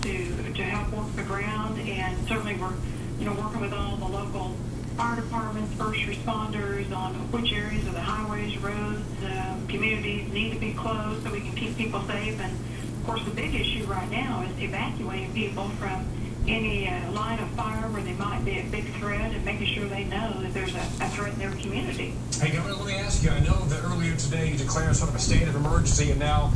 to help work the ground, and certainly we're working with all the local fire departments, first responders on which areas of the highways, roads, communities need to be closed so we can keep people safe. And of course, the big issue right now is evacuating people from any line of fire where they might be a big threat, and making sure they know that there's a threat in their community. Hey, Governor, let me ask you, I know that earlier today you declared sort of a state of emergency, and now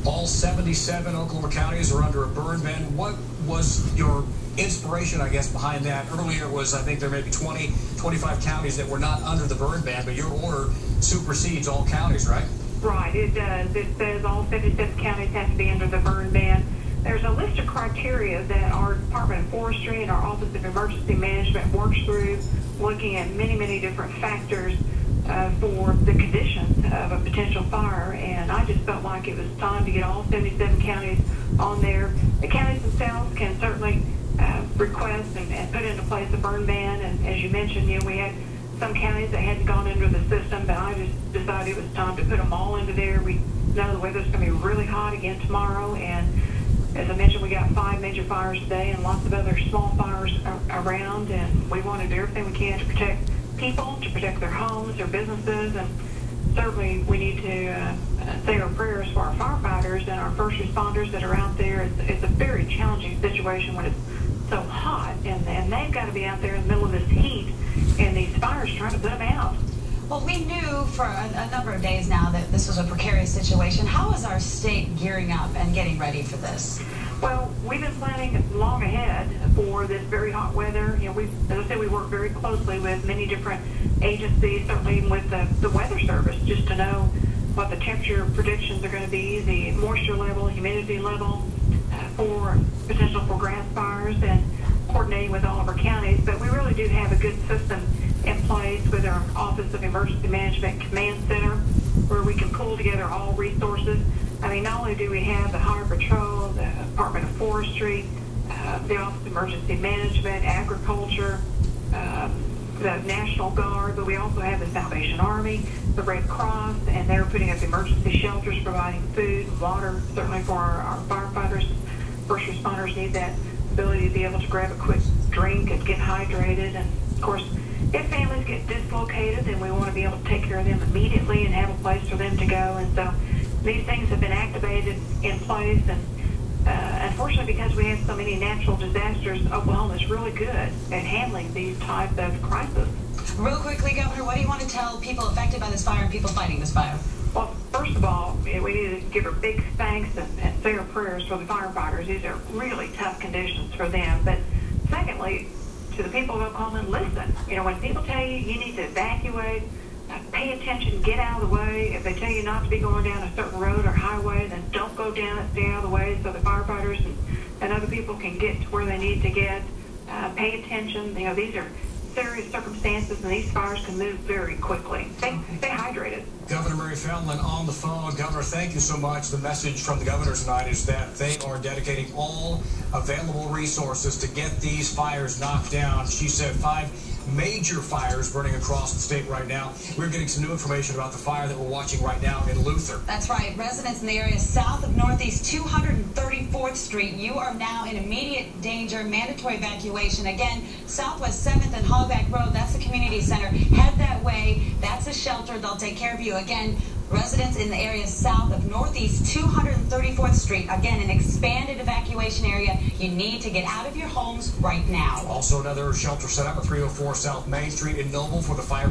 all 77 Oklahoma counties are under a burn ban. What was your inspiration, I guess, behind that? Earlier was, I think there may be 20, 25 counties that were not under the burn ban, but your order supersedes all counties, right? Right, it does. It says all 77 counties have to be under the burn ban. There's a list of criteria that our Department of Forestry and our Office of Emergency Management works through, looking at many, many different factors for the conditions of a potential fire, and I just felt like it was time to get all 77 counties on there. The counties themselves can certainly request and put into place a burn ban, and as you mentioned, we had some counties that hadn't gone into the system, but I just decided it was time to put them all into there. We know the weather's going to be really hot again tomorrow, and as I mentioned, we got 5 major fires today and lots of other small fires around, and we want to do everything we can to protect people, to protect their homes, their businesses, and certainly we need to say our prayers for our firefighters and our first responders that are out there. It's a very challenging situation when it's so hot, and they've got to be out there in the middle of this heat and these fires trying to put them out. Well, we knew for a number of days now that this was a precarious situation. How is our state gearing up and getting ready for this? Well, we've been planning long ahead for this very hot weather. As I said, we work very closely with many different agencies, certainly even with the Weather Service, just to know what the temperature predictions are going to be, the moisture level, humidity level for potential for grass fires, and coordinating with all of our counties. But we really do have a good system in place with our Office of Emergency Management Command Center, where we can pull together all resources. I mean, not only do we have the Highway Patrol, the Department of Forestry, the Office of Emergency Management, Agriculture, the National Guard, but we also have the Salvation Army, the Red Cross, and they're putting up emergency shelters, providing food and water, certainly for our firefighters. First responders need that ability to be able to grab a quick drink and get hydrated. And of course, if families get dislocated, then we want to be able to take care of them immediately and have a place for them to go. And so these things have been activated in place, and unfortunately, because we have so many natural disasters, Oklahoma is really good at handling these types of crises. Real quickly, Governor, what do you want to tell people affected by this fire and people fighting this fire? Well, first of all, we need to give our big thanks and say our prayers for the firefighters. These are really tough conditions for them. But secondly, to the people of Oklahoma, listen. When people tell you you need to evacuate, pay attention, get out of the way. If they tell you not to be going down a certain road or highway, then don't go down it, stay out of the way so the firefighters and other people can get to where they need to get. Pay attention. These are serious circumstances, and these fires can move very quickly. Stay hydrated. Governor Mary Feldman on the phone. Governor, thank you so much. The message from the governor tonight is that they are dedicating all available resources to get these fires knocked down. She said 5 major fires burning across the state right now. We're getting some new information about the fire that we're watching right now in Luther. That's right. Residents in the area south of Northeast 234th Street, you are now in immediate danger, mandatory evacuation. Again, Southwest 7th and Hogback Road, that's the community center. Head that way. That's a shelter. They'll take care of you. Again, residents in the area south of Northeast 234th Street, again, an expanded evacuation area. You need to get out of your homes right now. Also, another shelter set up at 304 South Main Street in Noble for the fire.